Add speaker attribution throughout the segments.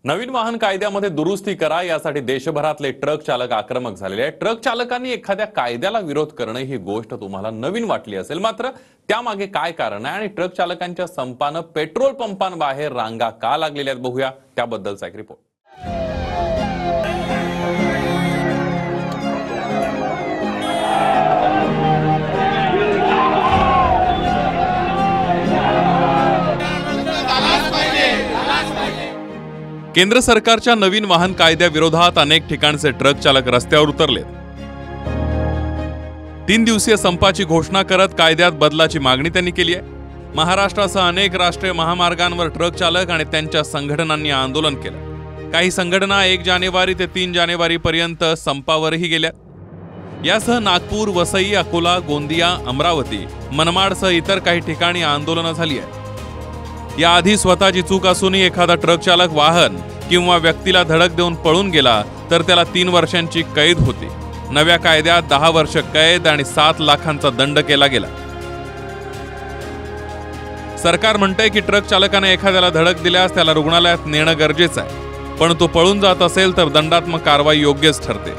Speaker 1: नवीन वाहन कायद्यामध्ये दुरुस्ती करा यासाठी देशभरातले ट्रक चालक आक्रमक झालेले आहेत। ट्रक चालकांनी एखाद्या कायद्याला विरोध करणं ही गोष्ट तुम्हाला नवीन वाटली असेल, मात्र त्यामागे काय कारण आहे आणि ट्रक चालकांच्या संपानं पेट्रोल पंपांबाहेर रांगा का लागलेल्या आहेत, बघूया त्याबद्दलचा एक रिपोर्ट। केंद्र सरकारच्या नवीन वाहन कायद्याविरोधात अनेक ठिकाणचे ट्रक चालक रस्त्यावर उतरले। 3 दिवसीय संपाची घोषणा करत कायद्यात बदलाची मागणी त्यांनी केली आहे। महाराष्ट्रासह अनेक राष्ट्रीय महामार्गांवर ट्रक चालक आणि त्यांच्या संघटनांनी आंदोलन केलं। काही संघटना 1 जानेवारी ते 3 जानेवारी पर्यंत संपावरही गेल्या। यासह नागपूर, वसई, अकोला, गोंदिया, अमरावती, मनमाडसह इतर काही ठिकाणी आंदोलनं झाली आहेत। याआधी स्वतःची चूक असूनही एखादा ट्रक चालक वाहन किंवा व्यक्तीला धडक देऊन पळून गेला तर त्याला 3 वर्षांची कैद होती। नव्या कायद्यात 10 वर्ष कैद आणि 7 लाखांचा दंड केला गेला। सरकार म्हणतंय की ट्रक चालकाने एखाद्याला धडक दिल्यास त्याला रुग्णालयात नेणं गरजेचं आहे, पण तो पळून जात असेल तर दंडात्मक कारवाई योग्यच ठरते।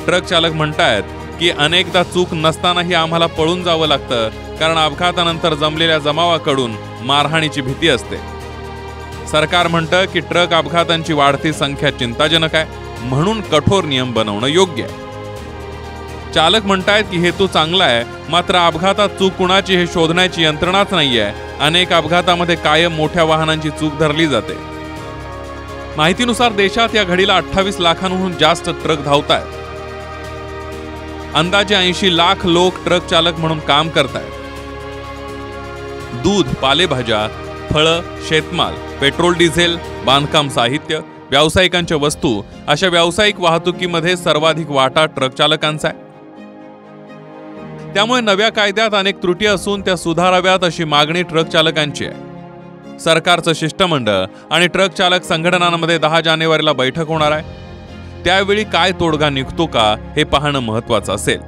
Speaker 1: ट्रक चालक म्हणतायत की अनेकदा चूक नसतानाही आम्हाला पळून जावं लागतं, कारण अपघातानंतर जमलेल्या जमावाकडून मारहाणीची भीती असते। सरकार म्हणतं की ट्रक अपघातांची वाढती संख्या चिंताजनक आहे, म्हणून कठोर नियम बनवणं योग्य आहे। चालक म्हणतायत की हेतू चांगला आहे, मात्र अपघातात चूक कुणाची हे शोधण्याची यंत्रणाच नाहीये। अनेक अपघातामध्ये कायम मोठ्या वाहनांची चूक धरली जाते। माहितीनुसार देशात या घडीला 28 लाखांहून जास्त ट्रक धावतायत। अंदाजे 80 लाख लोक ट्रक चालक म्हणून काम करतायत। दूध, पालेभाज्या, फळं, शेतमाल, पेट्रोल, डिझेल, बांधकाम साहित्य, व्यावसायिकांच्या वस्तू अशा व्यावसायिक वाहतुकीमध्ये सर्वाधिक वाटा ट्रक चालकांचा आहे। त्यामुळे नव्या कायद्यात अनेक त्रुटी असून त्या सुधाराव्यात अशी मागणी ट्रक चालकांची आहे। सरकारचं शिष्टमंडळ आणि ट्रक चालक संघटनांमध्ये 10 जानेवारीला बैठक होणार आहे। त्यावेळी काय तोडगा निघतो का हे पाहणं महत्त्वाचं असेल।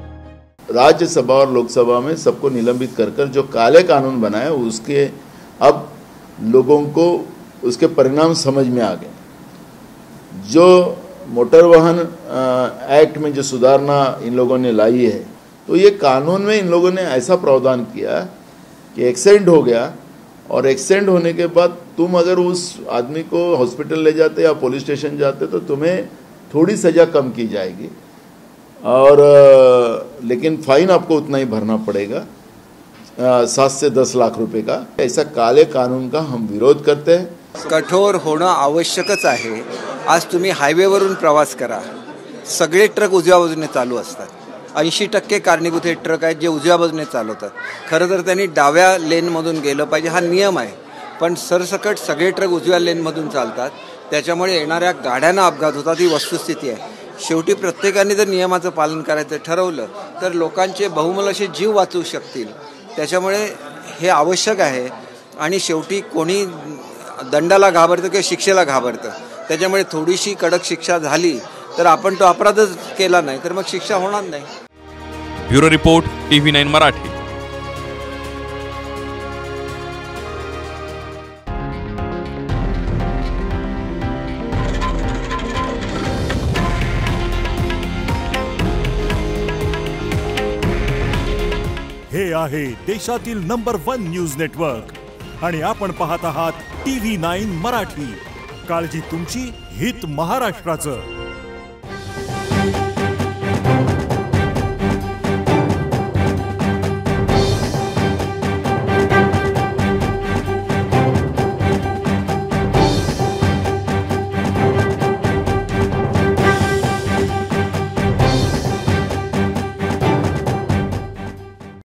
Speaker 2: राज्यसभा और लोकसभा में सबको निलंबित कर जो काले कानून बनाए उसके अब लोगों को उसके परिणाम समझ में आ गए। जो मोटर वाहन एक्ट में जो सुधारना इन लोगों ने लाई है, तो ये कानून में इन लोगों ने ऐसा प्रावधान किया कि एक्सीडेंट हो गया और एक्सीडेंट होने के बाद तुम अगर उस आदमी को हॉस्पिटल ले जाते या पुलिस स्टेशन जाते तो तुम्हें थोड़ी सज़ा कम की जाएगी, और लेकिन फाइन आपको उतना ही भरना पड़ेगा, 7 से 10 लाख रुपए का। ऐसा काले कानून का हम विरोध करते हैं।
Speaker 3: कठोर होणं आवश्यकच आहे। आज तुम्ही हायवेवरून प्रवास करा, सगळे ट्रक उजव्या बाजूने चालू असतात। 80% कारणीभूत हे ट्रक आहेत जे उजव्या बाजूने चालवतात। खरं तर त्यांनी डाव्या लेनमधून गेलं पाहिजे, हा नियम आहे, पण सरसकट सगळे ट्रक उजव्या लेनमधून चालतात। त्याच्यामुळे येणाऱ्या गाड्यांना अपघात होतात, ही वस्तुस्थिती आहे। शेवटी प्रत्येकाने जर नियमाचं पालन करायचं ठरवलं तर लोकांचे बहुमोल असे जीव वाचू शकतील। त्याच्यामुळे हे आवश्यक आहे। आणि शेवटी कोणी दंडाला घाबरतं किंवा शिक्षेला घाबरतं, त्याच्यामुळे थोडीशी कडक शिक्षा झाली तर आपण तो अपराधच केला नाही तर मग शिक्षा होणार नाही।
Speaker 1: Bureau report, TV9 Marathi.
Speaker 4: हे आहे देशातील नंबर 1 न्यूज नेटवर्क आणि आपण पाहत आहात TV9 मराठी। काळजी तुमची, हित महाराष्ट्राचं।